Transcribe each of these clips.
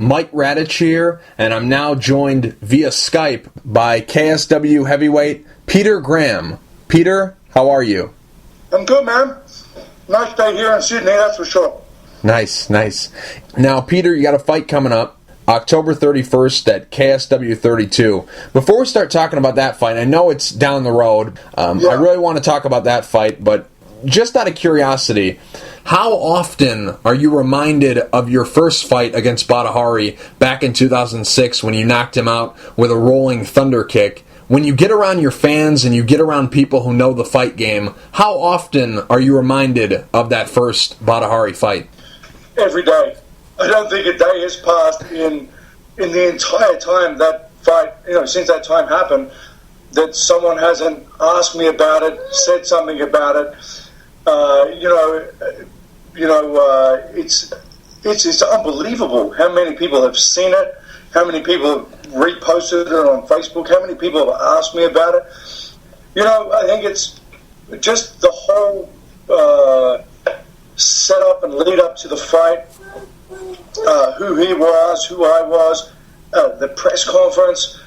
Mike Radich here, and I'm now joined via Skype by KSW Heavyweight Peter Graham. Peter, how are you? I'm good, man. Nice day here in Sydney, that's for sure. Nice. Now, Peter, you got a fight coming up October 31st at KSW 32. Before we start talking about that fight, I know it's down the road. I really want to talk about that fight, but just out of curiosity, how often are you reminded of your first fight against Badari back in 2006 when you knocked him out with a rolling thunder kick? When you get around your fans and you get around people who know the fight game, how often are you reminded of that first Badari fight? Every day. I don't think a day has passed in the entire time that fight, since that time happened, that someone hasn't asked me about it, said something about it. It's unbelievable how many people have seen it, how many people have reposted it on Facebook, how many people have asked me about it. I think it's just the whole setup and lead up to the fight, who he was, who I was, the press conference.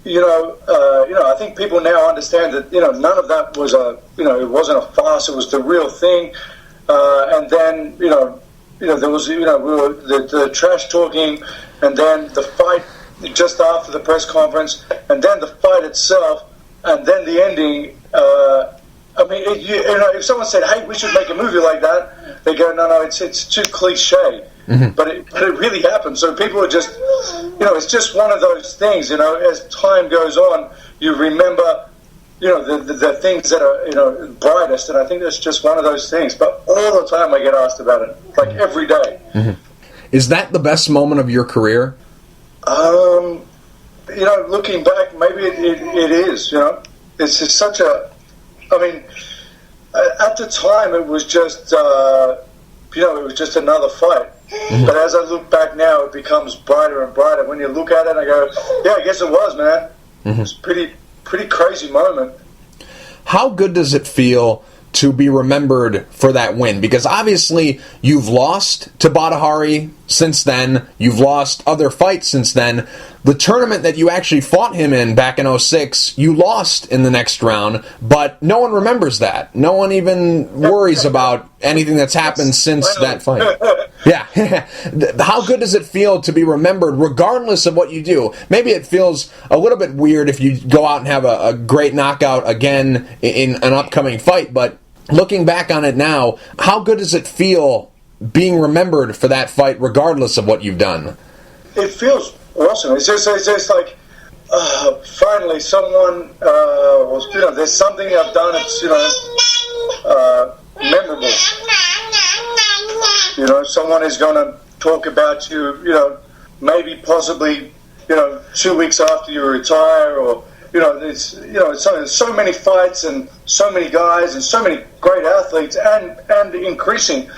I think people now understand that none of that was it wasn't a farce. It was the real thing. And then there was the trash talking, and then the fight just after the press conference, and then the fight itself, and then the ending. If someone said, "Hey, we should make a movie like that," they go, "No, it's too cliche." Mm-hmm. But it really happened. So people are just, it's just one of those things. As time goes on, you remember, the things that are, brightest. And I think that's just one of those things. But all the time I get asked about it, like every day. Mm-hmm. Is that the best moment of your career? Looking back, maybe it is. It's just such a. At the time it was just, it was just another fight. Mm-hmm. But as I look back now, it becomes brighter and brighter. When you look at it, I go, yeah, I guess it was, man. Mm-hmm. It's a pretty crazy moment. How good does it feel to be remembered for that win? Because obviously you've lost to Badari since then. You've lost other fights since then. The tournament that you actually fought him in back in 2006, you lost in the next round, but no one remembers that. No one even worries about anything that's happened since that fight. Yeah. How good does it feel to be remembered regardless of what you do? Maybe it feels a little bit weird if you go out and have a great knockout again in an upcoming fight, but looking back on it now, how good does it feel being remembered for that fight regardless of what you've done? It feels awesome. It's just like finally someone there's something I've done that's memorable. Someone is going to talk about you, maybe possibly 2 weeks after you retire, or there's so many fights and so many guys and so many great athletes and increasing.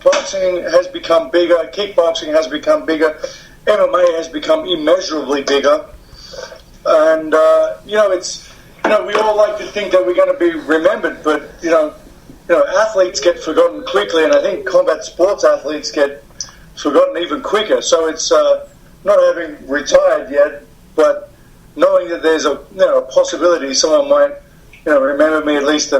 Boxing has become bigger, kickboxing has become bigger, MMA has become immeasurably bigger, and it's we all like to think that we're going to be remembered, but athletes get forgotten quickly, and I think combat sports athletes get forgotten even quicker. So it's not having retired yet, but knowing that there's a possibility someone might remember me at least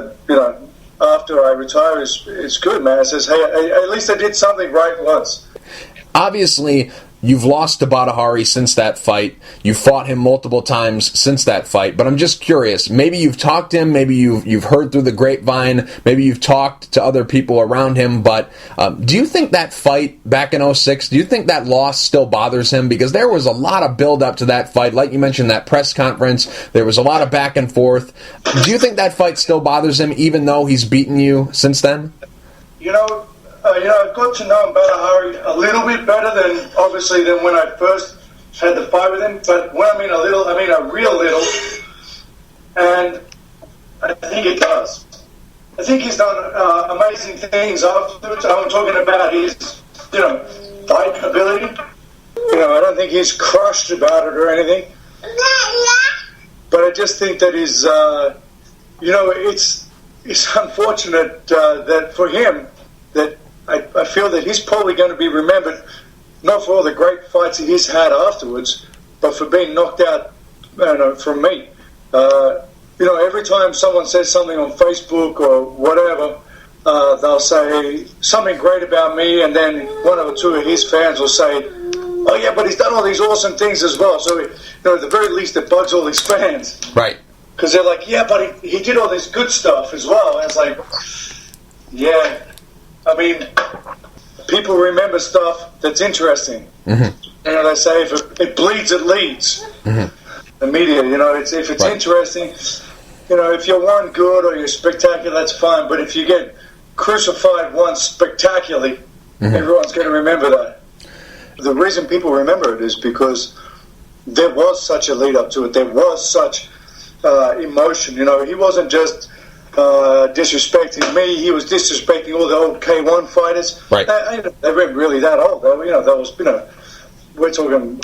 after I retire is good, man. It says, hey, at least I did something right once. Obviously, you've lost to Badari since that fight. You've fought him multiple times since that fight. But I'm just curious. Maybe you've talked to him. Maybe you've heard through the grapevine. Maybe you've talked to other people around him. But do you think that fight back in 2006, do you think that loss still bothers him? Because there was a lot of build-up to that fight. Like you mentioned, that press conference, there was a lot of back and forth. Do you think that fight still bothers him, even though he's beaten you since then? I've got to know Badari a little bit better than when I first had the fight with him. But when I mean a little, I mean a real little. And I think it does. I think he's done amazing things afterwards. I'm talking about his, fight ability. I don't think he's crushed about it or anything. But I just think that he's, it's unfortunate that for him that I feel that he's probably going to be remembered not for all the great fights that he's had afterwards, but for being knocked out from me. Every time someone says something on Facebook or whatever, they'll say something great about me, and then one or two of his fans will say, "Oh yeah, but he's done all these awesome things as well." So, at the very least, it bugs all his fans, right? Because they're like, "Yeah, but he did all this good stuff as well." And it's like, yeah, I mean, people remember stuff that's interesting. Mm-hmm. They say if it bleeds, it leads. Mm-hmm. The media, if it's right. Interesting, if you're one good or you're spectacular, that's fine. But if you get crucified once spectacularly, everyone's going to remember that. The reason people remember it is because there was such a lead up to it. There was such emotion. He wasn't just disrespecting me. He was disrespecting all the old K1 fighters. Right. They weren't really that old. We're talking,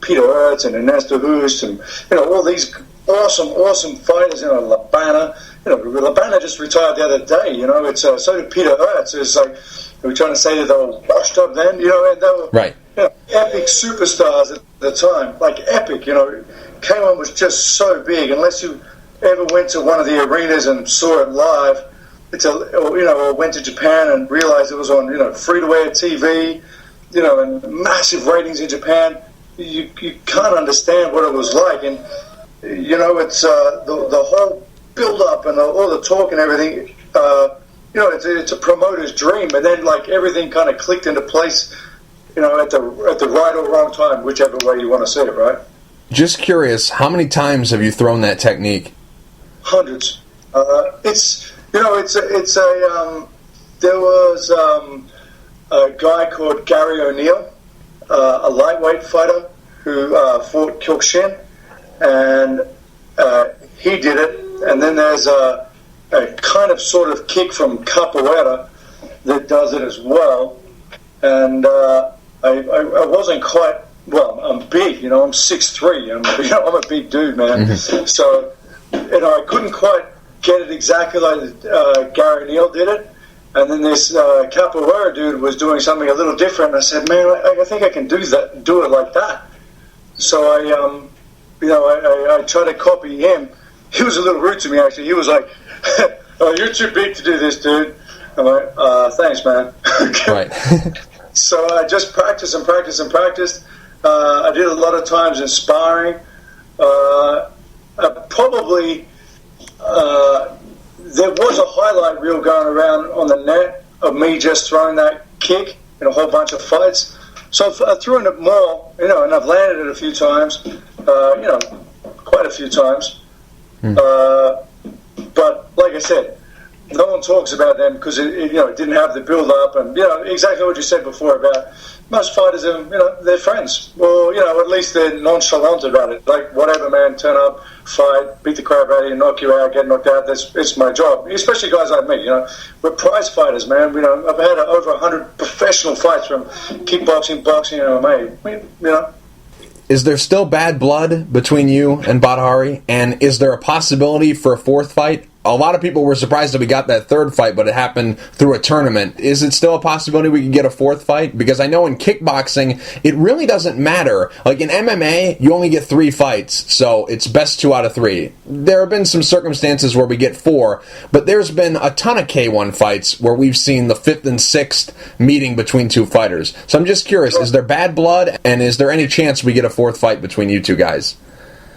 Peter Graham and Ernesto Hoost and, all these awesome fighters, Labana. Labana just retired the other day, so did Peter Graham. So it's like, we're trying to say that they were washed up then, and they were right. Epic superstars at the time, like epic, K1 was just so big. Unless you ever went to one of the arenas and saw it live, or went to Japan and realized it was on, free-to-air TV, and massive ratings in Japan, you can't understand what it was like. And, it's the whole build-up and all the talk and everything, it's a promoter's dream. And then, everything kind of clicked into place, at the right or wrong time, whichever way you want to say it, right? Just curious, how many times have you thrown that technique? Hundreds. There was a guy called Gary O'Neill, a lightweight fighter who fought Kyokushin, and he did it. And then there's a kind of sort of kick from capoeira that does it as well. And I wasn't quite, well, I'm big, I'm 6'3", I'm a big dude, man. Mm-hmm. So, I couldn't quite get it exactly like Gary O'Neill did it. And then this capoeira dude was doing something a little different. I said, man, I think I can do it like that. So I tried to copy him. He was a little rude to me, actually. He was like, "Oh, you're too big to do this, dude." I'm like, "Thanks, man." Right. So I just practiced and practiced and practiced. I did a lot of times in sparring. Probably there was a highlight reel going around on the net of me just throwing that kick in a whole bunch of fights. So I threw it more, and I've landed it a few times, quite a few times. But like I said, no one talks about them because it didn't have the build-up, and exactly what you said before about most fighters are they're friends, or at least they're nonchalant about it. Like, whatever, man, turn up, fight, beat the crap out of you, knock you out, get knocked out. It's my job. Especially guys like me, we're prize fighters, man. I've had over 100 professional fights from kickboxing, boxing, and MMA. Is there still bad blood between you and Badari? And is there a possibility for a fourth fight? A lot of people were surprised that we got that third fight, but it happened through a tournament. Is it still a possibility we could get a fourth fight? Because I know in kickboxing, it really doesn't matter. Like in MMA, you only get 3 fights, so it's best 2 out of 3. There have been some circumstances where we get 4, but there's been a ton of K1 fights where we've seen the 5th and 6th meeting between 2 fighters. So I'm just curious, is there bad blood, and is there any chance we get a fourth fight between you two guys?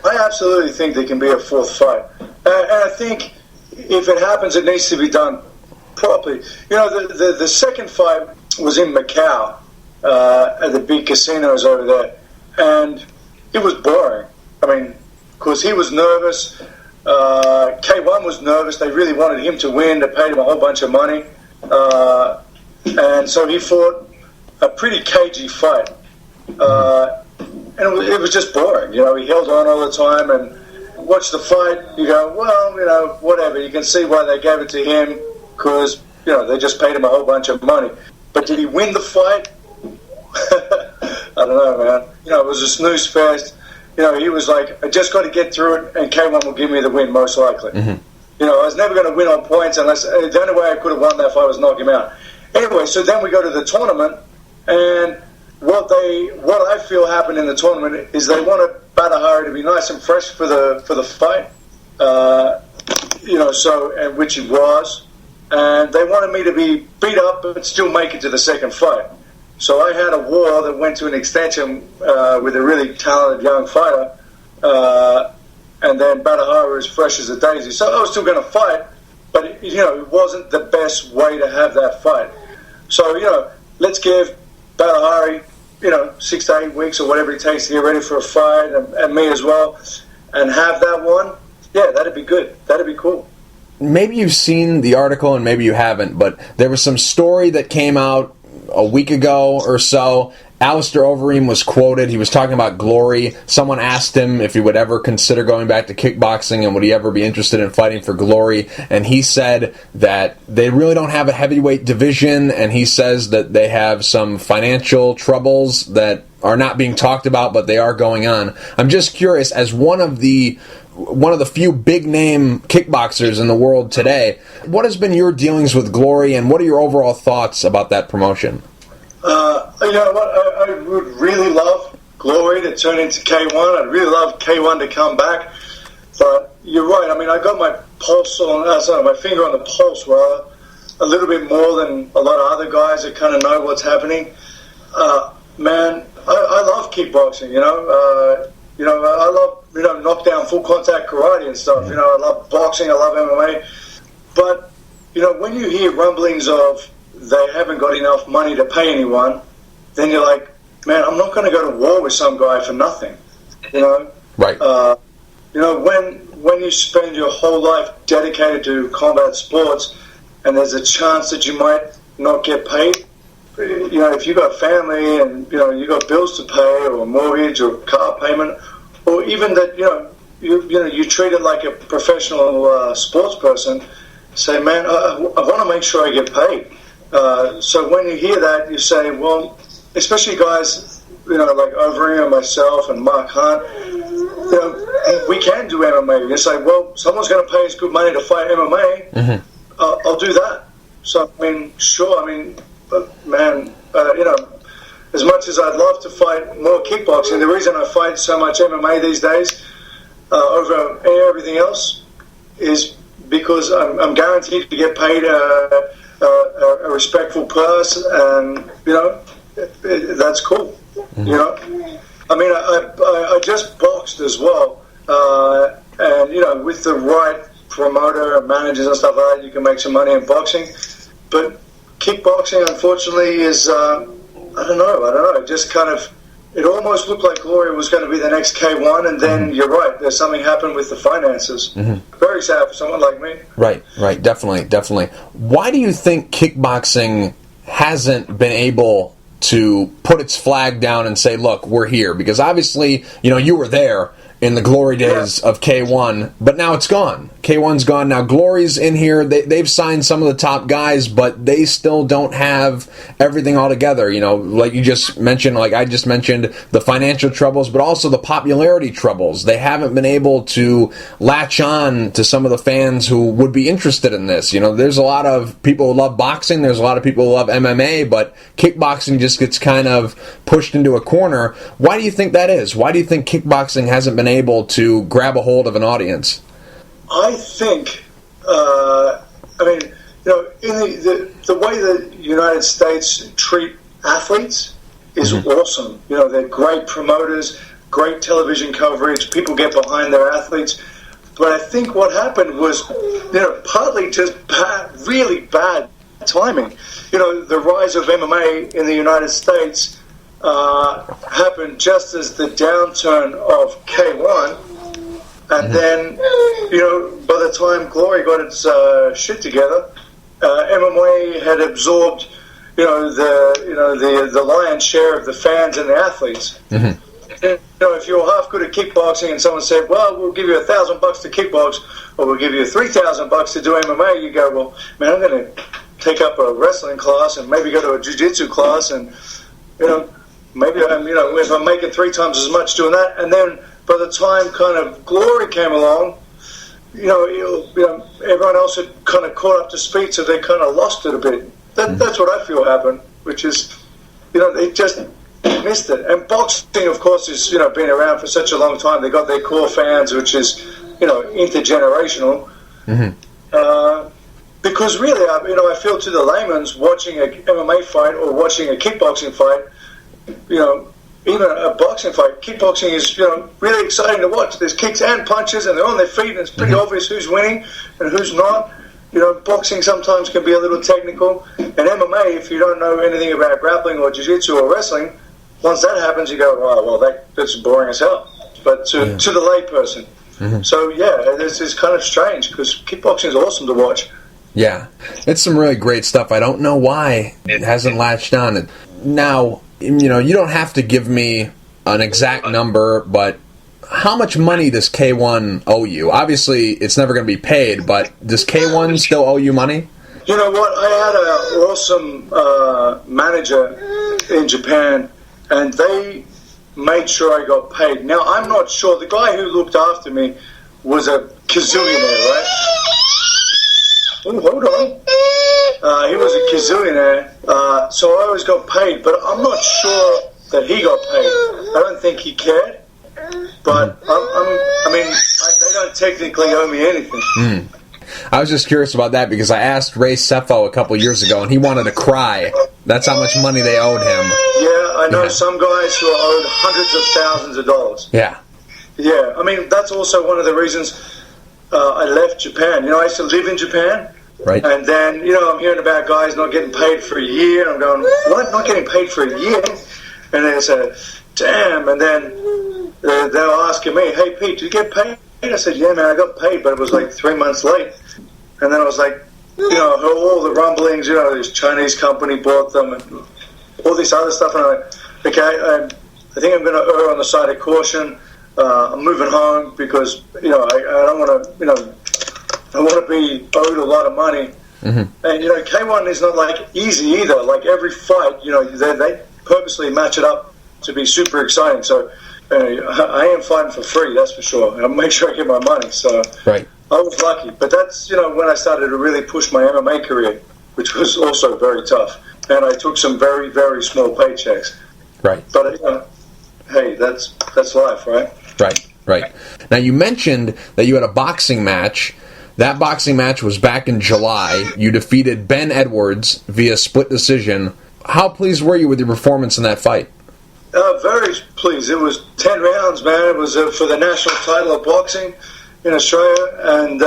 I absolutely think there can be a fourth fight. And I think if it happens, it needs to be done properly. The second fight was in Macau at the big casinos over there, and it was boring. I mean, because he was nervous. K1 was nervous. They really wanted him to win. They paid him a whole bunch of money. And so he fought a pretty cagey fight. And it was just boring. He held on all the time, and watch the fight, you go, well, whatever. You can see why they gave it to him, because, they just paid him a whole bunch of money. But did he win the fight? I don't know, man. It was a snooze fest. He was like, I just got to get through it, and K1 will give me the win, most likely. Mm-hmm. I was never going to win on points unless, the only way I could have won that fight was knock him out. Anyway, so then we go to the tournament, and what I feel happened in the tournament is they wanted Badari to be nice and fresh for the fight, and which he was, and they wanted me to be beat up but still make it to the second fight. So I had a war that went to an extension with a really talented young fighter, and then Badari was fresh as a daisy. So I was still going to fight, but it wasn't the best way to have that fight. So let's give Badari 6 to 8 weeks or whatever it takes to get ready for a fight, and me as well, and have that one. Yeah, that'd be good. That'd be cool. Maybe you've seen the article and maybe you haven't, but there was some story that came out a week ago or so. Alistair Overeem was quoted. He was talking about Glory. Someone asked him if he would ever consider going back to kickboxing and would he ever be interested in fighting for Glory. And he said that they really don't have a heavyweight division, and he says that they have some financial troubles that are not being talked about, but they are going on. I'm just curious, as one of the few big-name kickboxers in the world today, what has been your dealings with Glory, and what are your overall thoughts about that promotion? You know what? I would really love Glory to turn into K1. I'd really love K1 to come back. But you're right. I mean, I got my my finger on the pulse, rather, a little bit more than a lot of other guys that kind of know what's happening. Man, I love kickboxing. I love knockdown, full contact karate and stuff. I love boxing. I love MMA. But when you hear rumblings of they haven't got enough money to pay anyone, then you're like, man, I'm not going to go to war with some guy for nothing. Right. When you spend your whole life dedicated to combat sports, and there's a chance that you might not get paid. If you got family and you got bills to pay, or a mortgage, or car payment, or even that you treat it like a professional sports person. Say, man, I want to make sure I get paid. So when you hear that, you say, well, especially guys, like Overeem and myself and Mark Hunt, we can do MMA. You say, well, someone's going to pay us good money to fight MMA. Mm-hmm. I'll do that. So, I mean, sure. I mean, but man, as much as I'd love to fight more kickboxing, the reason I fight so much MMA these days over everything else is because I'm guaranteed to get paid a respectful price, and that's cool. Mm-hmm. I mean, I just boxed as well, and with the right promoter and managers and stuff like that, you can make some money in boxing. But kickboxing, unfortunately, is I don't know. Just kind of, it almost looked like Glory was going to be the next K1, and then you're right. There's something happened with the finances. Mm-hmm. Very sad for someone like me. Right. Definitely. Why do you think kickboxing hasn't been able to put its flag down and say, look, we're here? Because obviously, you were there in the glory days of K1, but now it's gone. K1's gone. Now Glory's in here. They've signed some of the top guys, but they still don't have everything all together. Like you just mentioned, like I just mentioned, the financial troubles, but also the popularity troubles. They haven't been able to latch on to some of the fans who would be interested in this. There's a lot of people who love boxing. There's a lot of people who love MMA, but kickboxing just gets kind of pushed into a corner. Why do you think that is? Why do you think kickboxing hasn't been able to grab a hold of an audience? I think, in the way the United States treat athletes is awesome. They're great promoters, great television coverage, people get behind their athletes. But I think what happened was, partly just really bad timing. The rise of MMA in the United States happened just as the downturn of K1. And then, by the time Glory got its shit together, MMA had absorbed, the lion's share of the fans and the athletes. Mm-hmm. And, if you were half good at kickboxing and someone said, well, we'll give you $1,000 to kickbox, or we'll give you $3,000 to do MMA, you go, well, man, I'm going to take up a wrestling class and maybe go to a jiu-jitsu class, and, maybe if I'm making 3 times as much doing that. And then by the time kind of Glory came along, everyone else had kind of caught up to speed, so they kind of lost it a bit. That's what I feel happened, which is, they just missed it. And boxing, of course, is, been around for such a long time. They got their core fans, which is, intergenerational. Because really, I feel to the layman's watching a MMA fight or watching a kickboxing fight, even a boxing fight, kickboxing is, really exciting to watch. There's kicks and punches, and they're on their feet, and it's pretty obvious who's winning and who's not. Boxing sometimes can be a little technical. And MMA, if you don't know anything about grappling or jiu-jitsu or wrestling, once that happens, you go, oh, well, that's boring as hell. But to the layperson. So, this is kind of strange, because kickboxing is awesome to watch. Yeah, it's some really great stuff. I don't know why it hasn't latched on. Now, you don't have to give me an exact number, but how much money does K1 owe you? Obviously, it's never going to be paid, but does K1 still owe you money? You know what? I had an awesome manager in Japan, and they made sure I got paid. Now, I'm not sure. The guy who looked after me was a gazillionaire, right? Oh, hold on. He was a gazillionaire, so I always got paid, but I'm not sure that he got paid. I don't think he cared, but they don't technically owe me anything. I was just curious about that because I asked Ray Sefo a couple years ago, and he wanted to cry. That's how much money they owed him. Yeah, I know some guys who are owed hundreds of thousands of dollars. Yeah. Yeah, that's also one of the reasons I left Japan. I used to live in Japan. Right. And then, I'm hearing about guys not getting paid for a year. And I'm going, what? Not getting paid for a year? And they say, damn. And then they were asking me, hey, Pete, did you get paid? I said, yeah, man, I got paid, but it was like 3 months late. And then I was like, all the rumblings, this Chinese company bought them and all this other stuff. And I'm like, okay, I think I'm going to err on the side of caution. I'm moving home because, I don't want to, I want to be owed a lot of money. And, K1 is not, easy either. Like, every fight, they purposely match it up to be super exciting. So, I am fighting for free, that's for sure. I'll make sure I get my money. So, right. I was lucky. But that's, when I started to really push my MMA career, which was also very tough. And I took some very, very small paychecks. Right. But, hey, that's life, right? Right. Now, you mentioned that you had a boxing match. That boxing match was back in July. You defeated Ben Edwards via split decision. How pleased were you with your performance in that fight? Very pleased. It was 10 rounds, man. It was for the national title of boxing in Australia. And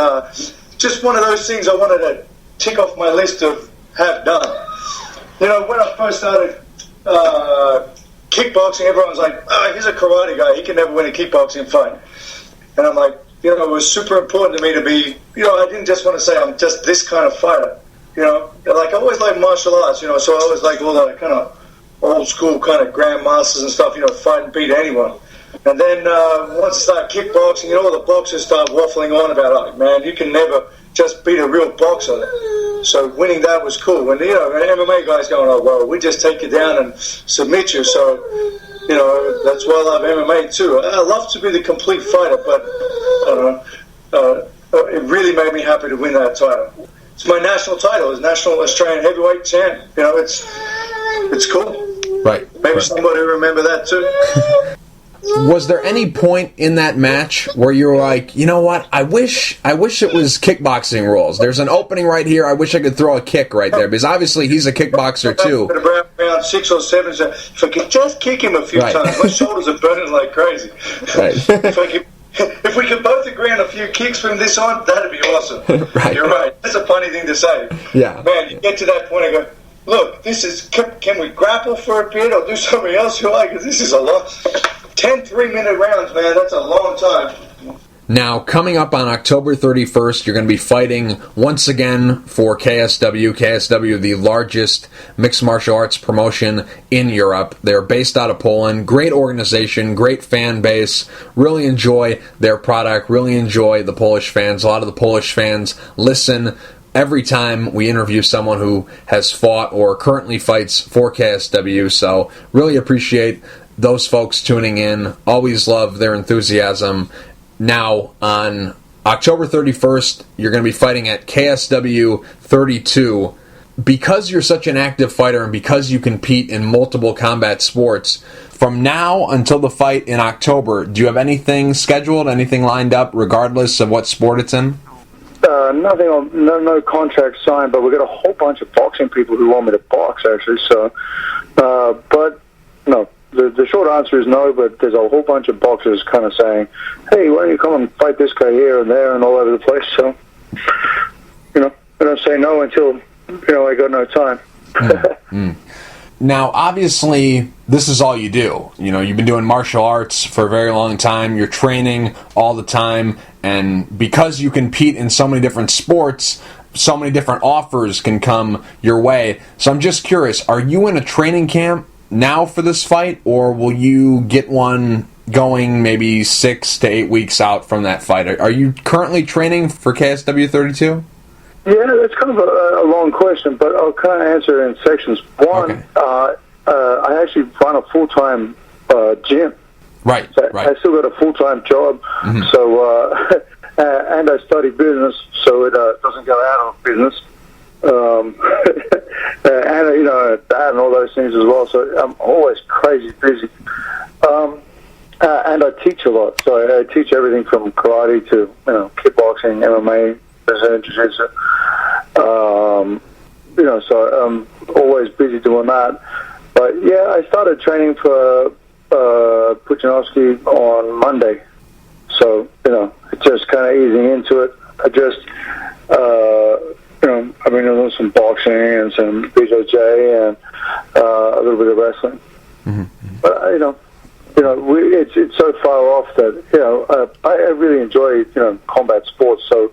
just one of those things I wanted to tick off my list of have done. When I first started kickboxing, everyone was like, oh, he's a karate guy. He can never win a kickboxing fight. And I'm like, it was super important to me to be, I didn't just want to say I'm just this kind of fighter. I always liked martial arts, so I always like all the kind of old school kind of grandmasters and stuff, fight and beat anyone. And then once I started kickboxing, all the boxers started waffling on about, man, you can never just beat a real boxer. So winning that was cool. When, an MMA guy's going, oh, well, we just take you down and submit you. So, that's why I love MMA too. I love to be the complete fighter, but it really made me happy to win that title. It's my national title. It's National Australian Heavyweight Champ. It's cool. Right. Maybe somebody will remember that too. Was there any point in that match where you were like, you know what, I wish it was kickboxing rules. There's an opening right here. I wish I could throw a kick right there. Because obviously he's a kickboxer too. Around 6 or 7, so if I could just kick him a few times, my shoulders are burning like crazy. Right. If we could both agree on a few kicks from this on, that'd be awesome. Right. You're right. That's a funny thing to say. Yeah. Man, you get to that point and go, look, this is, can we grapple for a bit or do something else you like? Because this is a lot. 10 3-minute rounds, man, that's a long time. Now, coming up on October 31st, you're going to be fighting once again for KSW. KSW, the largest mixed martial arts promotion in Europe. They're based out of Poland. Great organization, great fan base. Really enjoy their product, really enjoy the Polish fans. A lot of the Polish fans listen every time we interview someone who has fought or currently fights for KSW. So, really appreciate those folks tuning in. Always love their enthusiasm. Now, on October 31st, you're going to be fighting at KSW 32. because you're such an active fighter and because you compete in multiple combat sports, from now until the fight in October, do you have anything scheduled, anything lined up, regardless of what sport it's in? Nothing. No contract signed, but we've got a whole bunch of boxing people who want me to box, actually. So, but no. The short answer is no, but there's a whole bunch of boxers kind of saying, hey, why don't you come and fight this guy here and there and all over the place. So, I don't say no until, I got no time. Now, obviously, this is all you do. You've been doing martial arts for a very long time. You're training all the time. And because you compete in so many different sports, so many different offers can come your way. So I'm just curious, are you in a training camp now for this fight, or will you get one going maybe 6 to 8 weeks out from that fight? Are you currently training for KSW 32? Yeah, that's kind of a long question, but I'll kind of answer it in sections. One, okay. I actually run a full-time gym. Right, so right. I still got a full-time job, so and I study business, so it doesn't go out of business. And that and all those things as well. So I'm always crazy busy. And I teach a lot. So I teach everything from karate to kickboxing, MMA, jiu-jitsu. So I'm always busy doing that. But yeah, I started training for Pudzianowski on Monday. So just kind of easing into it. I just I've been doing some boxing and some BJJ and a little bit of wrestling. But it's so far off that I really enjoy combat sports. So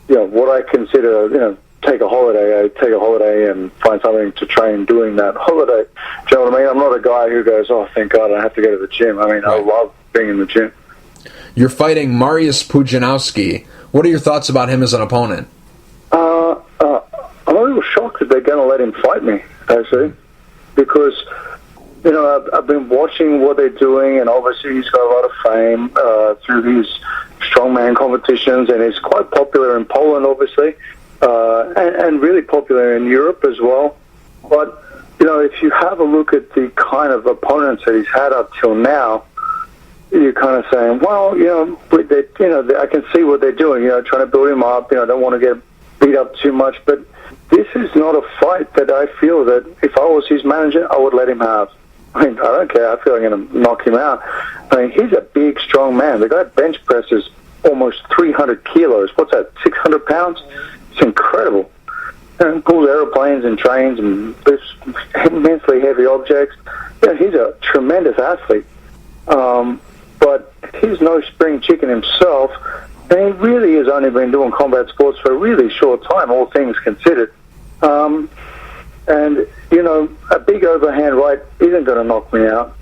what I consider take a holiday, I take a holiday and find something to train doing that holiday. Do you know what I mean? I'm not a guy who goes, oh, thank God I have to go to the gym. I mean, right. I love being in the gym. You're fighting Mariusz Pudzianowski. What are your thoughts about him as an opponent? I'm a little shocked that they're going to let him fight me, actually, because I've been watching what they're doing, and obviously he's got a lot of fame through these strongman competitions, and he's quite popular in Poland, obviously, and really popular in Europe as well. But if you have a look at the kind of opponents that he's had up till now, you're kind of saying, well, I can see what they're doing, trying to build him up, don't want to get beat up too much, but this is not a fight that I feel that if I was his manager, I would let him have. I mean, I don't care. I feel I'm going to knock him out. I mean, he's a big, strong man. The guy bench presses almost 300 kilos. What's that, 600 pounds? It's incredible. And pulls airplanes and trains and lifts immensely heavy objects. He's a tremendous athlete. But he's no spring chicken himself. And he really has only been doing combat sports for a really short time, all things considered. And, a big overhand right isn't going to knock me out.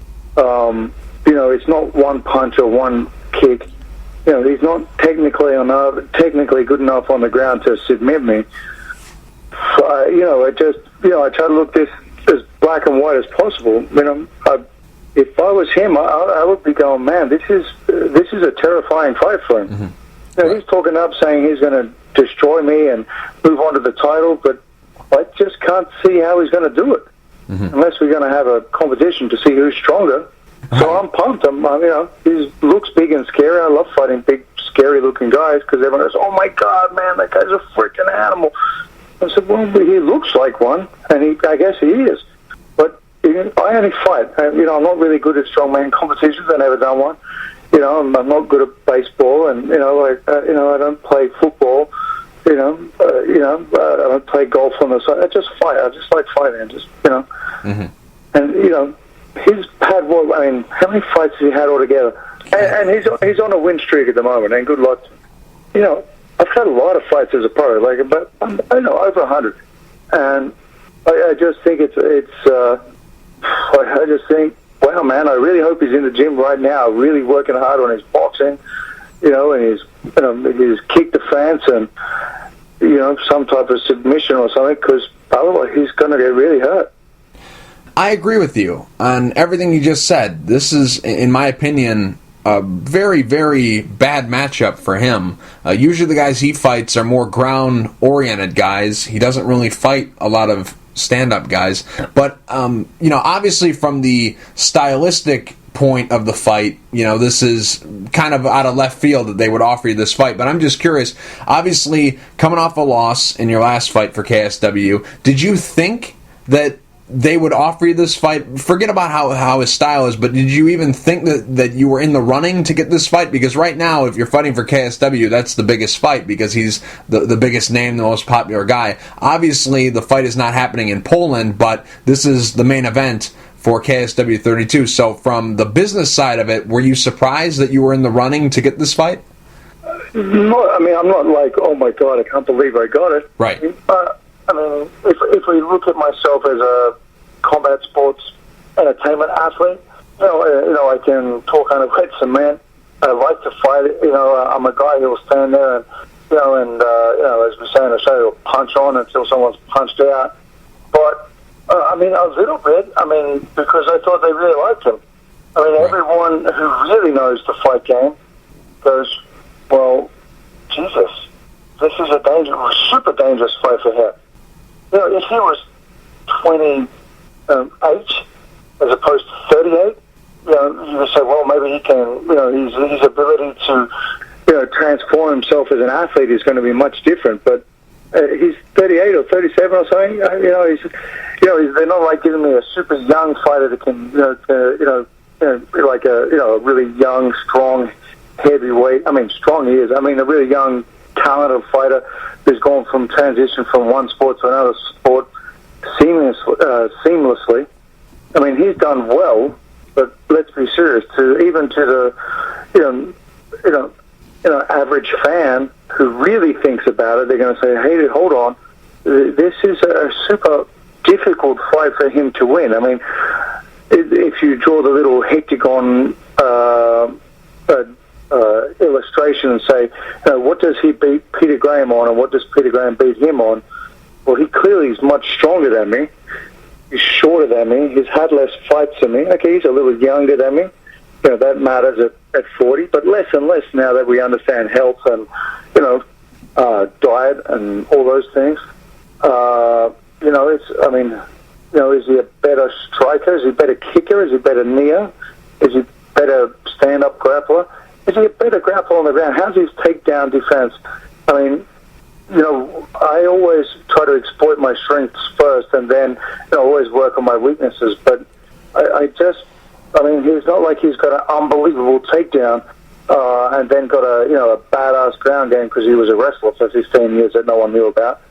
It's not one punch or one kick. He's not technically good enough on the ground to submit me. I try to look this as black and white as possible. If I was him, I would be going, man, this is a terrifying fight for him. He's talking up saying he's going to destroy me and move on to the title, but I just can't see how he's going to do it unless we're going to have a competition to see who's stronger. So I'm pumped. He looks big and scary. I love fighting big, scary-looking guys because everyone goes, oh, my God, man, that guy's a freaking animal. I said, well, he looks like one, and I guess he is. But I only fight. I'm not really good at strongman competitions. I've never done one. I'm not good at baseball, and I don't play football. I don't play golf on the side. I just fight. I just like fighting. And he's had how many fights has he had altogether? And he's on a win streak at the moment. And good luck. I've had a lot of fights as a pro, but over 100. And I just think I just think, wow, man, I really hope he's in the gym right now, really working hard on his boxing, and his kick defense and, some type of submission or something, because otherwise he's going to get really hurt. I agree with you on everything you just said. This is, in my opinion, a very, very bad matchup for him. Usually the guys he fights are more ground-oriented guys. He doesn't really fight a lot of stand-up guys. But, obviously from the stylistic point of the fight, this is kind of out of left field that they would offer you this fight. But I'm just curious, obviously coming off a loss in your last fight for KSW, did you think that they would offer you this fight? Forget about how his style is, but did you even think that you were in the running to get this fight? Because right now, if you're fighting for KSW, that's the biggest fight because he's the biggest name, the most popular guy. Obviously, the fight is not happening in Poland, but this is the main event for KSW 32. So from the business side of it, were you surprised that you were in the running to get this fight? No, I'm not like, oh my God, I can't believe I got it. Right. If we look at myself as a combat sports entertainment athlete, I can talk under head cement. I like to fight. I'm a guy who will stand there and, as we say in the show, he'll punch on until someone's punched out. But a little bit. Because I thought they really liked him. Everyone who really knows the fight game goes, well, Jesus, this is a super dangerous fight for him. If he was 28 as opposed to 38, you would say, well, maybe he can, his ability to, transform himself as an athlete is going to be much different. But he's 38 or 37 or something. They're not like giving me a super young fighter that can, like a really young, strong heavyweight. Strong he is. A really young, talented fighter who's gone from transition from one sport to another sport seamlessly. He's done well, but let's be serious. To the average fan who really thinks about it, they're going to say, "Hey, hold on, this is a super difficult fight for him to win." If you draw the little hectagon illustration and say, what does he beat Peter Graham on, and what does Peter Graham beat him on? Well, he clearly is much stronger than me. He's shorter than me. He's had less fights than me. Okay, he's a little younger than me. That matters at 40, but less and less now that we understand health and, diet and all those things. Is he a better striker? Is he a better kicker? Is he a better kneer? Is he a better stand-up grappler? Is he a better grappler on the ground? How's his takedown defense? I always try to exploit my strengths first and then always work on my weaknesses. But he's not like he's got an unbelievable takedown and then got a badass ground game because he was a wrestler for 15 years that no one knew about.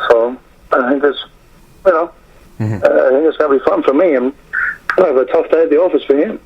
So I think it's, I think it's going to be fun for me, and I have a tough day at the office for him.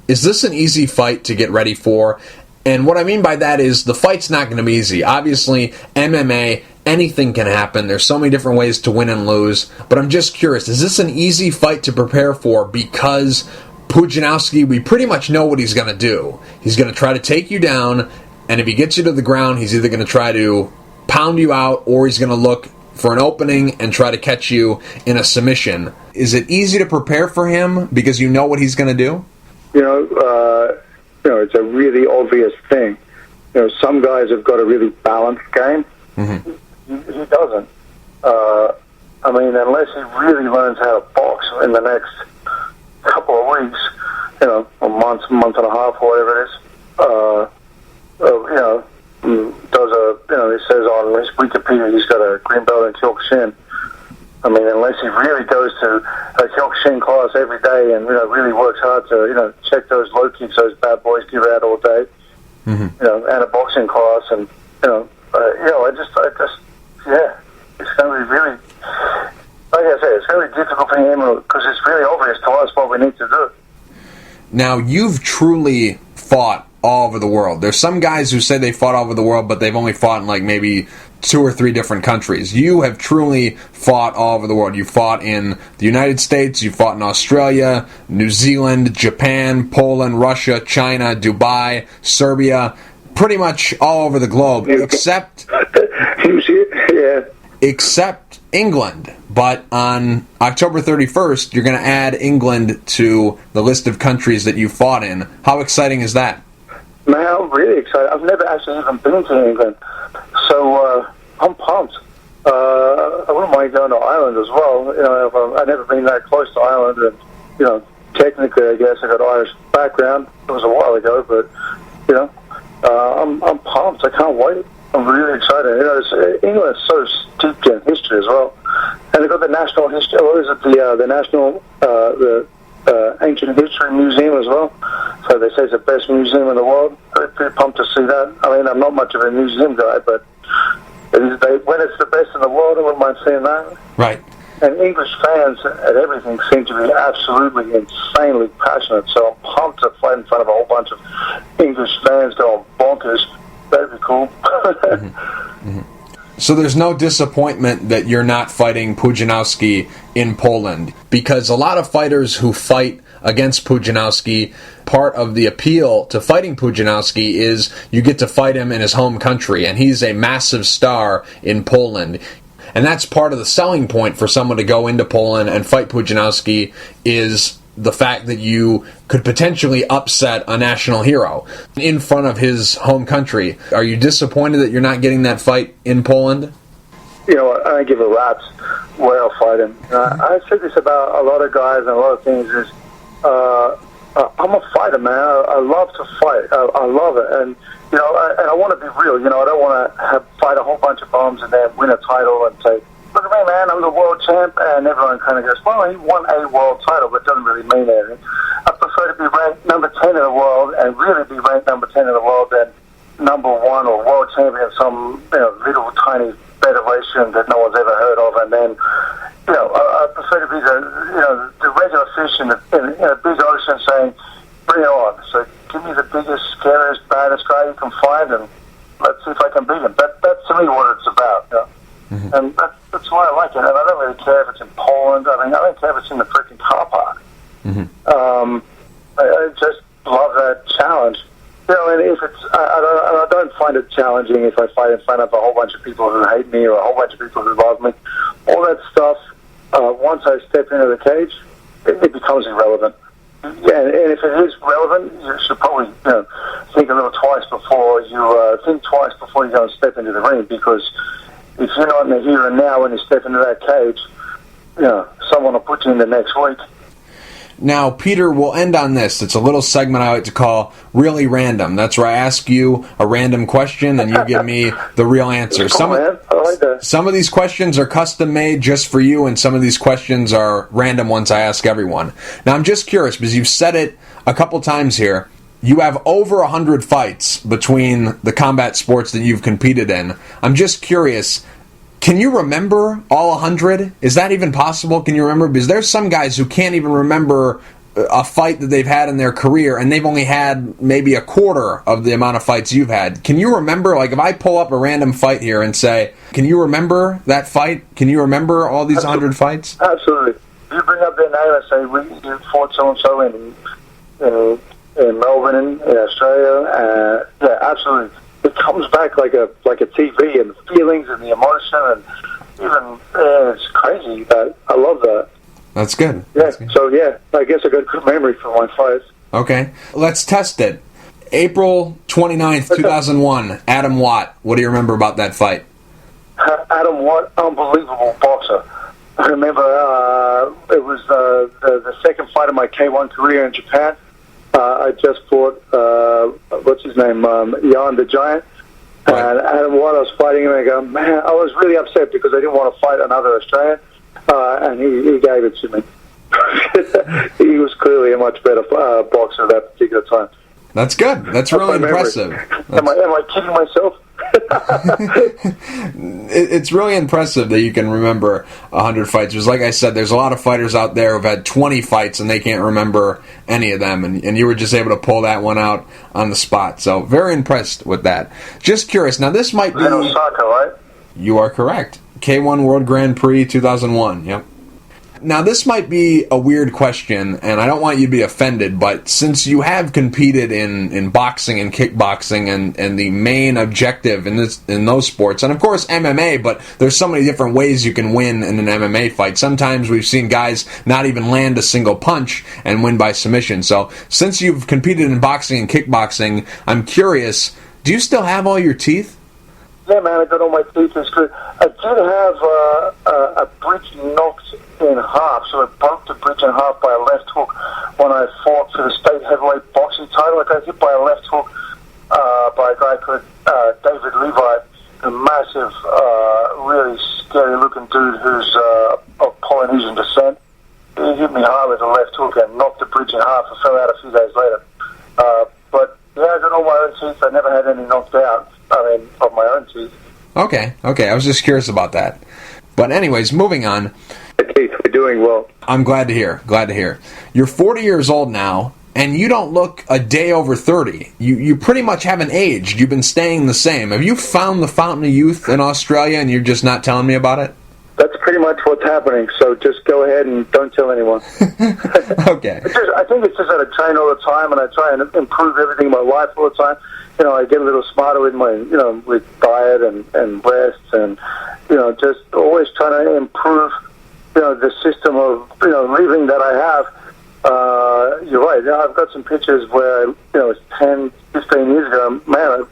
Is this an easy fight to get ready for? And what I mean by that is the fight's not going to be easy. Obviously, MMA, anything can happen. There's so many different ways to win and lose. But I'm just curious, is this an easy fight to prepare for? Because Pudzianowski, we pretty much know what he's going to do. He's going to try to take you down, and if he gets you to the ground, he's either going to try to pound you out, or he's going to look for an opening and try to catch you in a submission. Is it easy to prepare for him because you know what he's going to do? It's a really obvious thing. Some guys have got a really balanced game. Mm-hmm. He doesn't. Unless he really learns how to box in the next couple of weeks, a month and a half, or whatever it is, it says on his Wikipedia he's got a green belt in Kyokushin. Unless he really goes to a Kyokushin class every day and really works hard to check those low kicks those bad boys give out all day, and a boxing class, and it's going to be really, like I say, it's going to be difficult for him because it's really obvious to us what we need to do. Now, you've truly fought all over the world. There's some guys who say they fought all over the world, but they've only fought in like maybe 2 or 3 different countries. You have truly fought all over the world. You fought in the United States, you fought in Australia, New Zealand, Japan, Poland, Russia, China, Dubai, Serbia, pretty much all over the globe, except England. But on October 31st, you're going to add England to the list of countries that you fought in. How exciting is that? Man, I'm really excited. I've never actually even been to England, so I'm pumped. I wouldn't mind going to Ireland as well. You know, I've never been that close to Ireland, and you know, technically, I guess I got Irish background. It was a while ago, but you know, I'm pumped. I can't wait. I'm really excited. You know, England is so steeped in history as well, and they've got the national history. What is it? The national ancient history museum as well. So they say it's the best museum in the world. Pretty pumped to see that. I mean, I'm not much of a museum guy, but when it's the best in the world, I wouldn't mind seeing that. Right. And English fans at everything seem to be absolutely insanely passionate. So I'm pumped to fight in front of a whole bunch of English fans going bonkers. That'd be cool. Mm-hmm. Mm-hmm. So there's no disappointment that you're not fighting Pudzianowski in Poland, because a lot of fighters who fight against Pudzianowski, part of the appeal to fighting Pudzianowski is you get to fight him in his home country, and he's a massive star in Poland. And that's part of the selling point for someone to go into Poland and fight Pudzianowski, is the fact that you could potentially upset a national hero in front of his home country. Are you disappointed that you're not getting that fight in Poland? You know, I don't give a rat's where I'll fight him. I said this about a lot of guys and a lot of things is, I'm a fighter, man. I love to fight. I love it. And, you know, I want to be real. You know, I don't want to fight a whole bunch of bums and then win a title and say, look at me, man, I'm the world champ. And everyone kind of goes, well, he won a world title, but it doesn't really mean anything. I prefer to be ranked number 10 in the world and really be ranked number 10 in the world than number 1 or world champion in some, you know, little tiny federation that no one's ever heard of. And then, you know, I prefer to be the regular fish in a big ocean saying, bring it on. So give me the biggest, scariest, baddest guy you can find, and let's see if I can beat him. That's to me what it's about. You know? Mm-hmm. And that's why I like it. And I don't really care if it's in Poland. I mean, I don't care if it's in the freaking car park. Mm-hmm. I just love that challenge. You know, and if it's, I don't find it challenging if I fight in front of a whole bunch of people who hate me or a whole bunch of people who love me. All that stuff, once I step into the cage, it becomes irrelevant. Yeah, and if it is relevant, you should probably think a little twice before you go and step into the ring, because if you're not in the here and now when you step into that cage, you know, someone will put you in the next week. Now, Peter, we'll end on this. It's a little segment I like to call Really Random. That's where I ask you a random question and you give me the real answer. Cool, man. I like that. Some of these questions are custom-made just for you, and some of these questions are random ones I ask everyone. Now, I'm just curious, because you've said it a couple times here. You have over 100 fights between the combat sports that you've competed in. I'm just curious, can you remember all 100? Is that even possible? Can you remember? Because there's some guys who can't even remember a fight that they've had in their career, and they've only had maybe a quarter of the amount of fights you've had. Can you remember, like if I pull up a random fight here and say, can you remember that fight? Can you remember all these 100 fights? Absolutely. You bring up their name and say, you fought so-and-so in Melbourne, in Australia. Yeah, absolutely. It comes back like a TV, and the feelings and the emotion, and even it's crazy. But I love that. That's good. Yeah. That's good. So yeah, I guess I got good memory for my fights. Okay, let's test it. April 29th, 2001. Adam Watt. What do you remember about that fight? Adam Watt, unbelievable boxer. I remember it was the second fight of my K1 career in Japan. I just fought, what's his name, Jan the Giant. Right. And Adam Watt, I was fighting him, and I go, man, I was really upset because I didn't want to fight another Australian, and he gave it to me. He was clearly a much better boxer at that particular time. That's good. That's really impressive. Am I kidding myself? It's really impressive that you can remember 100 fights. Because like I said, there's a lot of fighters out there who've had 20 fights and they can't remember any of them, and you were just able to pull that one out on the spot. So very impressed with that. Just curious, now this might be... Osaka, right? You are correct. K1 World Grand Prix 2001, yep. Now, this might be a weird question, and I don't want you to be offended, but since you have competed in boxing and kickboxing and the main objective in those sports, and of course MMA, but there's so many different ways you can win in an MMA fight. Sometimes we've seen guys not even land a single punch and win by submission. So since you've competed in boxing and kickboxing, I'm curious, do you still have all your teeth? Yeah, man, I got all my teeth. It's good. I did have a bridge knocked in half, so I broke the bridge in half by a left hook when I fought for the state heavyweight boxing title. I got hit by a left hook by a guy called David Levi, a massive, really scary-looking dude who's of Polynesian descent. He hit me hard with a left hook and knocked the bridge in half. I fell out a few days later. But yeah, I got all my own teeth. I never had any knocked out. I mean, of my own teeth. Okay. I was just curious about that. But anyways, moving on. The teeth, we're doing well. I'm glad to hear. You're 40 years old now, and you don't look a day over 30. You pretty much haven't aged. You've been staying the same. Have you found the fountain of youth in Australia, and you're just not telling me about it? That's pretty much what's happening, so just go ahead and don't tell anyone. Okay. I think it's just that I train all the time, and I try and improve everything in my life all the time. You know, I get a little smarter with my, with diet and rest, and, just always trying to improve, the system of, living that I have. You're right. I've got some pictures where, it's 10, 15 years ago. Man,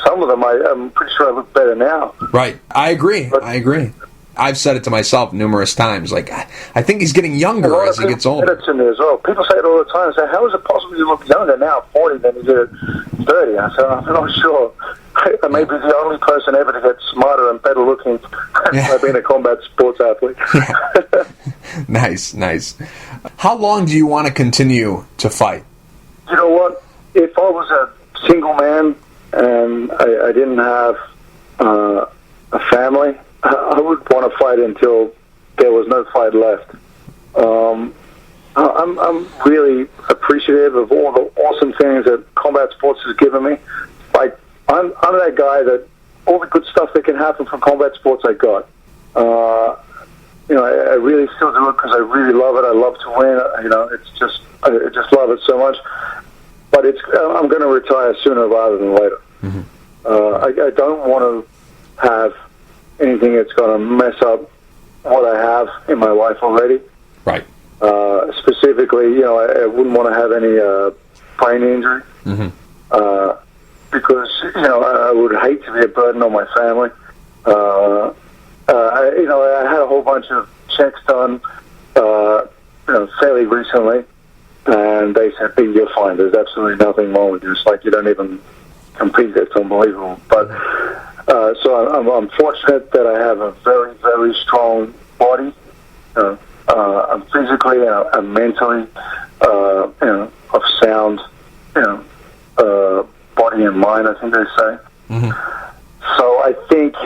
some of them, I'm pretty sure I look better now. Right. I agree. I've said it to myself numerous times. Like, I think he's getting younger as he gets older. To me as well. People say it all the time. Say, how is it possible you look younger now at 40 than you did at 30? I said, I'm not sure. I may be the only person ever to get smarter and better looking by being a combat sports athlete. Nice. How long do you want to continue to fight? You know what? If I was a single man and I didn't have a family, I would want to fight until there was no fight left. I'm really appreciative of all the awesome things that combat sports has given me. Like, I'm that guy that all the good stuff that can happen from combat sports I got. I really still do it because I really love it. I love to win. I just love it so much. But I'm going to retire sooner rather than later. Mm-hmm. I don't want to have anything that's going to mess up what I have in my life already. Right. Specifically, I wouldn't want to have any brain injury. Mm-hmm. Because, I would hate to be a burden on my family. I had a whole bunch of checks done, fairly recently, and they said, you're fine. There's absolutely nothing wrong with you. It's like you don't even compete. It's unbelievable. But so I'm fortunate that I have a very, very strong body. I'm physically and mentally, of sound, body and mind, I think they say. Mm-hmm. So I think,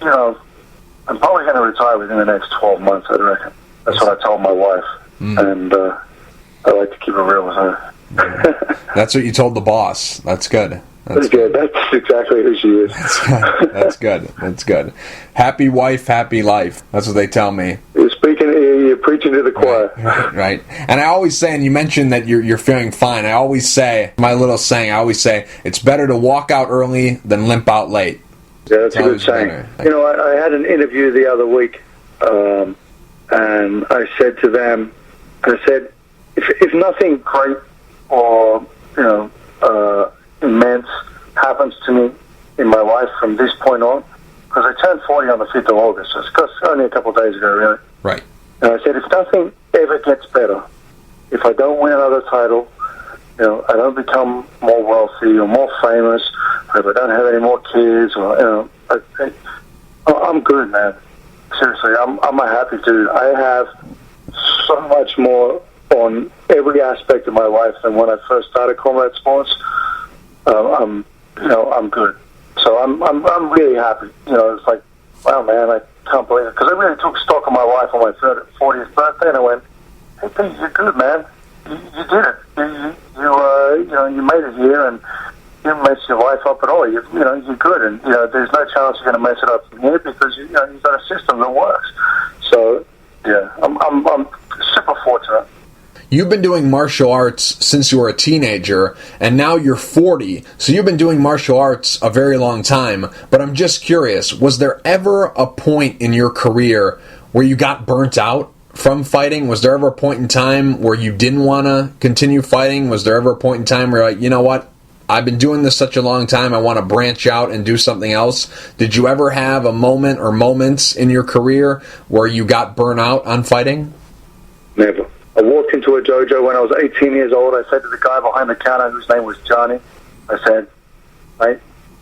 I'm probably going to retire within the next 12 months, I reckon. That's what I told my wife. And I like to keep it real with her. That's what you told the boss. That's good. That's good. That's exactly who she is. That's good. Happy wife, happy life. That's what they tell me. You're preaching to the choir. Right. And I always say, and you mentioned that you're feeling fine, I always say, my little saying, it's better to walk out early than limp out late. Yeah, that's a good saying. I had an interview the other week, and I said to them, if nothing great or, immense happens to me in my life from this point on, because I turned 40 on the 5th of August, so it's only a couple of days ago, really. Right. And I said, if nothing ever gets better, if I don't win another title, I don't become more wealthy or more famous, or if I don't have any more kids, or, I'm good, man. Seriously, I'm a happy dude. I have so much more on every aspect of my life than when I first started combat sports. I'm good. So I'm really happy. It's like, wow, man, I can't believe it. Because I really took stock of my life on my 40th birthday, and I went, hey, Pete, you're good, man. You did it. You made it here, and you didn't mess your life up at all. You're good, and there's no chance you're going to mess it up from here because you've got a system that works. So yeah, I'm super fortunate. You've been doing martial arts since you were a teenager, and now you're 40, so you've been doing martial arts a very long time. But I'm just curious, was there ever a point in your career where you got burnt out from fighting? Was there ever a point in time where you didn't want to continue fighting? Was there ever a point in time where you're like, you know what, I've been doing this such a long time, I want to branch out and do something else? Did you ever have a moment or moments in your career where you got burnt out on fighting? Never. I walked into a dojo when I was 18 years old. I said to the guy behind the counter, whose name was Johnny, I said, mate,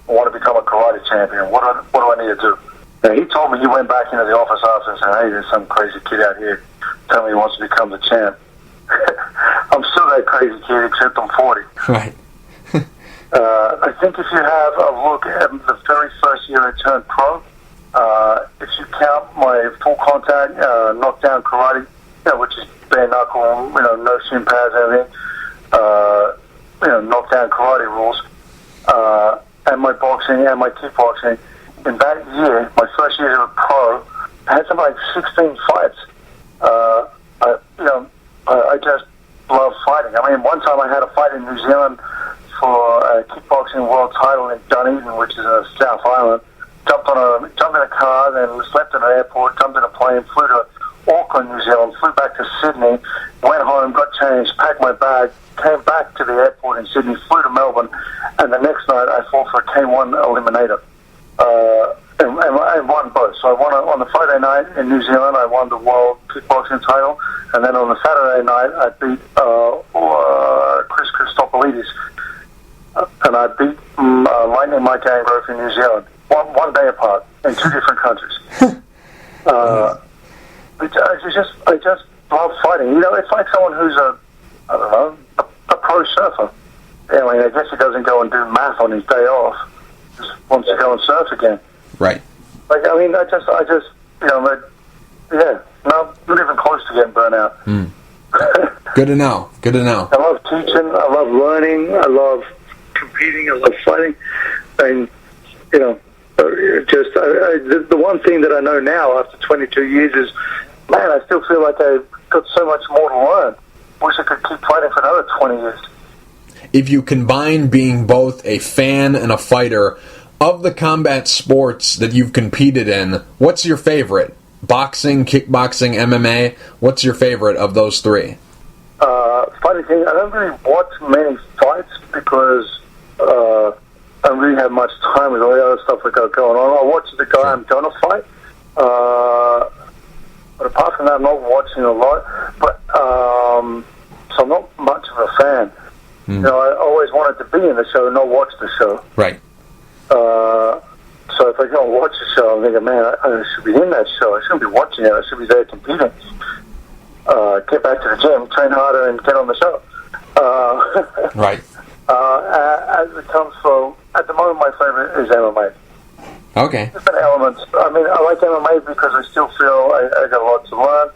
I want to become a karate champion. What do I need to do? And he told me, he went back into the office after and said, hey, there's some crazy kid out here telling me he wants to become the champ. I'm still that crazy kid, except I'm 40. Right. I think if you have a look at the very first year I turned pro, if you count my full contact, knockdown karate, which is bare knuckle, no shin pads, everything, knockdown karate rules, and my boxing and my kickboxing, in that year, my first year as a pro, I had something like 16 fights. I just love fighting. I mean, one time I had a fight in New Zealand for a kickboxing world title in Dunedin, which is in South Island. Jumped in a car, then slept in an airport, jumped in a plane, flew to Auckland, New Zealand, flew back to Sydney, went home, got changed, packed my bag, came back to the airport in Sydney, flew to Melbourne, and the next night I fought for a K1 eliminator. And I won both. So I won on the Friday night in New Zealand. I won the world kickboxing title, and then on the Saturday night I beat Chris Christopolidis, and I beat Lightning Mike Angrove in New Zealand. One day apart in two different countries. I just love fighting. It's like someone who's a pro surfer. I mean, I guess he doesn't go and do math on his day off. Just wants to go and surf again. Right. Like, I mean, not even close to getting burnt out. Mm. Good to know. I love teaching. I love learning. I love competing. I love fighting. And, the one thing that I know now after 22 years is, man, I still feel like I've got so much more to learn. Wish I could keep fighting for another 20 years. If you combine being both a fan and a fighter, of the combat sports that you've competed in, what's your favorite? Boxing, kickboxing, MMA? What's your favorite of those three? Funny thing, I don't really watch many fights because I don't really have much time with all the other stuff I got going on. I watch the guy I'm going to fight. But apart from that, I'm not watching a lot. But so I'm not much of a fan. Mm. I always wanted to be in the show and not watch the show. Right. So if I go and watch the show, I'm thinking, man, I should be in that show. I shouldn't be watching it. I should be there competing. Get back to the gym, train harder, and get on the show. Right. As it comes from, at the moment, my favorite is MMA. Okay. Different elements. I mean, I like MMA because I still feel I got a lot to learn.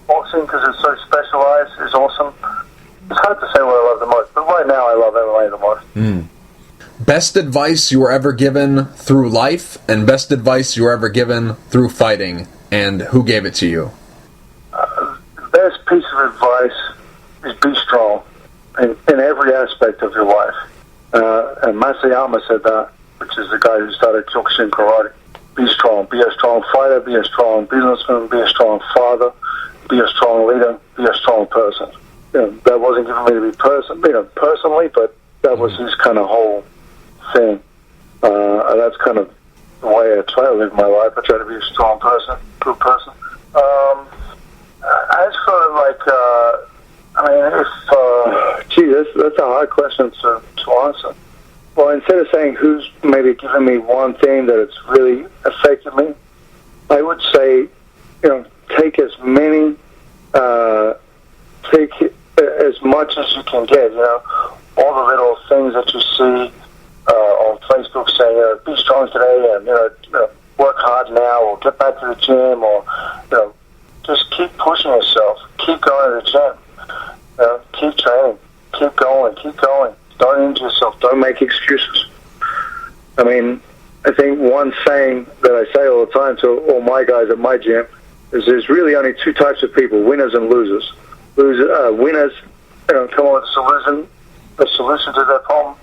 Boxing, because it's so specialized, is awesome. It's hard to say what I love the most, but right now I love MMA the most. Mm. Best advice you were ever given through life, and best advice you were ever given through fighting, and who gave it to you? The best piece of advice is be strong in every aspect of your life. And Masayama said that, which is the guy who started Kyokushin Karate. Be strong. Be a strong fighter. Be a strong businessman. Be a strong father. Be a strong leader. Be a strong person. That wasn't given me to be personally, but that was his kind of whole thing. And that's kind of the way I try to live my life. I try to be a strong person, good person. As for that's a hard question to answer. Well, instead of saying who's maybe given me one thing that it's really affected me, I would say, take as many, take as much as you can get. All the little things that you see on Facebook saying, be strong today, and work hard now, or get back to the gym, or just keep pushing yourself, keep going to the gym, keep training, keep going. Don't injure yourself. Don't make excuses. I mean, I think one saying that I say all the time to all my guys at my gym is there's really only two types of people: winners and losers. Winners, come up with a solution to their problem.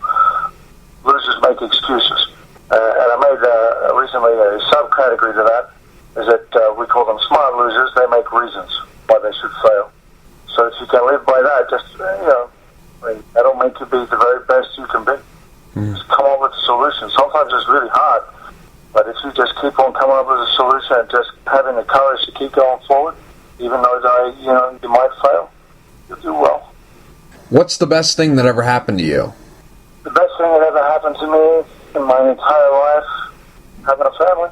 Losers make excuses. And I made recently a subcategory to that. Is that we call them smart losers? They make reasons why they should fail. So if you can live by that, just that'll make you be the very best you can be. Just come up with a solution. Sometimes it's really hard, but if you just keep on coming up with a solution and just having the courage to keep going forward, even though you might fail, you'll do well. What's the best thing that ever happened to you? The best thing that ever happened to me in my entire life, having a family.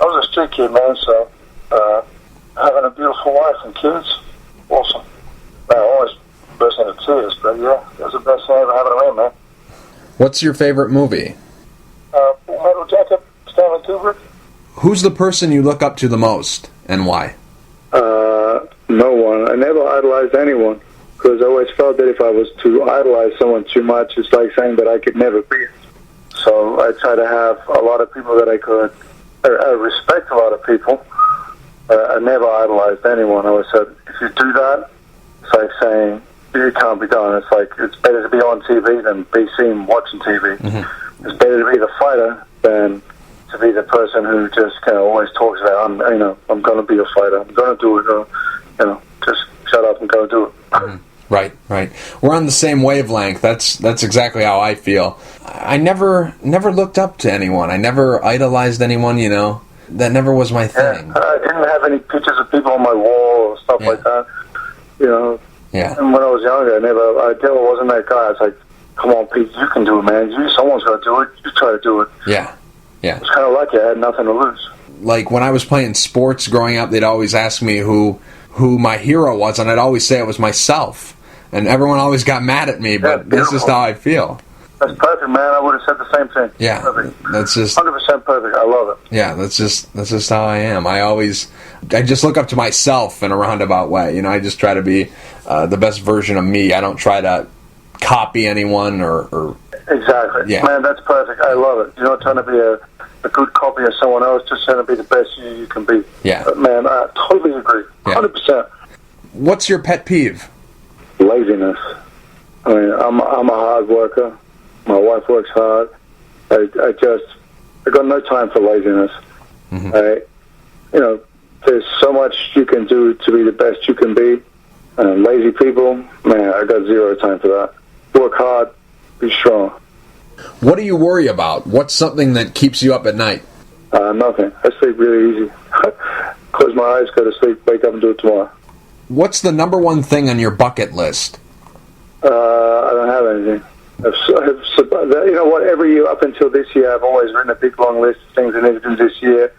I was a street kid, man, so having a beautiful wife and kids, awesome. Man, I always burst into tears, but yeah, that was the best thing that ever happened to me, man. What's your favorite movie? Full Metal Jacket, Stanley Kubrick. Who's the person you look up to the most, and why? No one. I never idolized anyone, because I always felt that if I was to idolize someone too much, it's like saying that I could never be it. So I try to have a lot of people that I could. I respect a lot of people. I never idolized anyone. I always said, if you do that, it's like saying, it can't be done. It's like, it's better to be on TV than be seen watching TV. Mm-hmm. It's better to be the fighter than to be the person who just kind of always talks about, I'm going to be a fighter. I'm going to do it. Just shut up and go do it. Mm-hmm. Right. We're on the same wavelength. That's exactly how I feel. I never looked up to anyone. I never idolized anyone, That never was my thing. Yeah, I didn't have any pictures of people on my wall or stuff like that, Yeah. And when I was younger, I never wasn't that guy. It's like, come on, Pete, you can do it, man. Someone's got to do it. You try to do it. Yeah. I was kind of lucky. I had nothing to lose. Like, when I was playing sports growing up, they'd always ask me who my hero was, and I'd always say it was myself. And everyone always got mad at me, but this is how I feel. That's perfect, man. I would have said the same thing. Yeah, perfect. That's just 100% perfect. I love it. Yeah, that's just how I am. I just look up to myself in a roundabout way. I just try to be the best version of me. I don't try to copy anyone or exactly. Yeah. Man, that's perfect. I love it. You're not trying to be a good copy of someone else. Just trying to be the best you can be. Yeah. But man, I totally agree. 100%. What's your pet peeve? Laziness. I mean, I'm a hard worker. My wife works hard. I got no time for laziness. Mm-hmm. There's so much you can do to be the best you can be. Lazy people, man, I got zero time for that. Work hard, be strong. What do you worry about? What's something that keeps you up at night? Nothing. I sleep really easy. Close my eyes, go to sleep, wake up and do it tomorrow. What's the number one thing on your bucket list? I don't have anything. You know what? Every year up until this year, I've always written a big long list of things I need to do this year,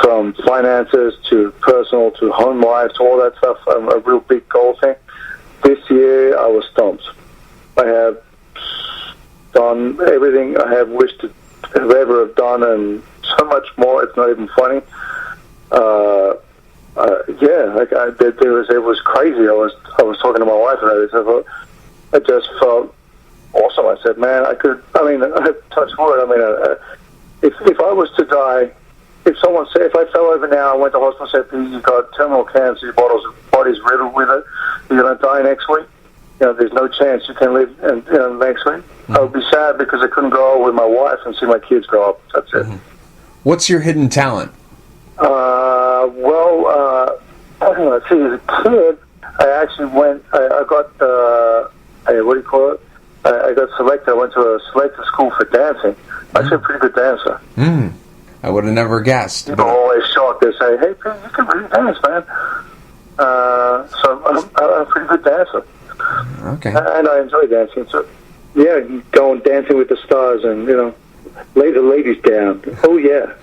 from finances to personal to home life to all that stuff. A real big goal thing. This year, I was stumped. I have done everything I have wished to have ever have done, and so much more. It's not even funny. It was crazy. I was talking to my wife about this. I just felt awesome. I said, man, I touch wood. If I was to die, if I fell over now and went to hospital and said, you got terminal cancer, your body's riddled with it, you're going to die next week, there's no chance you can live next week. Mm-hmm. I would be sad because I couldn't grow up with my wife and see my kids grow up. That's it. Mm-hmm. What's your hidden talent? As a kid, I actually went, I got, I got selected. I went to a selected school for dancing. I'm actually a pretty good dancer. I would have never guessed. People are always shocked. They say, hey, Pete, you can really dance, man. So I'm a pretty good dancer. Okay. And I enjoy dancing. So, yeah, going dancing with the stars and, lay the ladies down. Oh, yeah.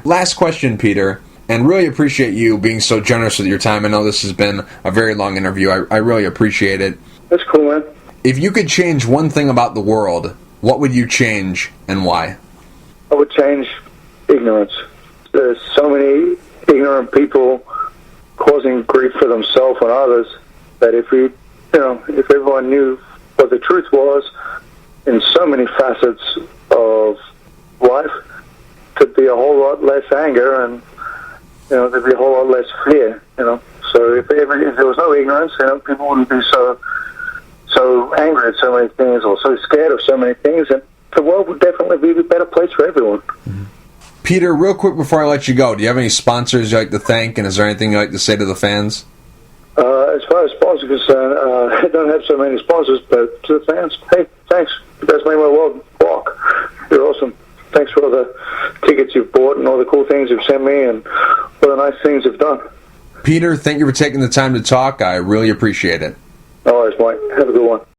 Last question, Peter. And really appreciate you being so generous with your time. I know this has been a very long interview. I really appreciate it. That's cool, man. If you could change one thing about the world, what would you change and why? I would change ignorance. There's so many ignorant people causing grief for themselves and others that if everyone knew what the truth was in so many facets of life, could be a whole lot less anger and there'd be a whole lot less fear, So if there was no ignorance, people wouldn't be so angry at so many things or so scared of so many things, and the world would definitely be a better place for everyone. Peter, real quick before I let you go, do you have any sponsors you'd like to thank, and is there anything you'd like to say to the fans? As far as sponsors are concerned, I don't have so many sponsors, but to the fans, hey, thanks. You guys made my world rock. You're awesome. Thanks for all the tickets you've bought and all the cool things you've sent me and all the nice things you've done. Peter, thank you for taking the time to talk. I really appreciate it. No worries, Mike. Have a good one.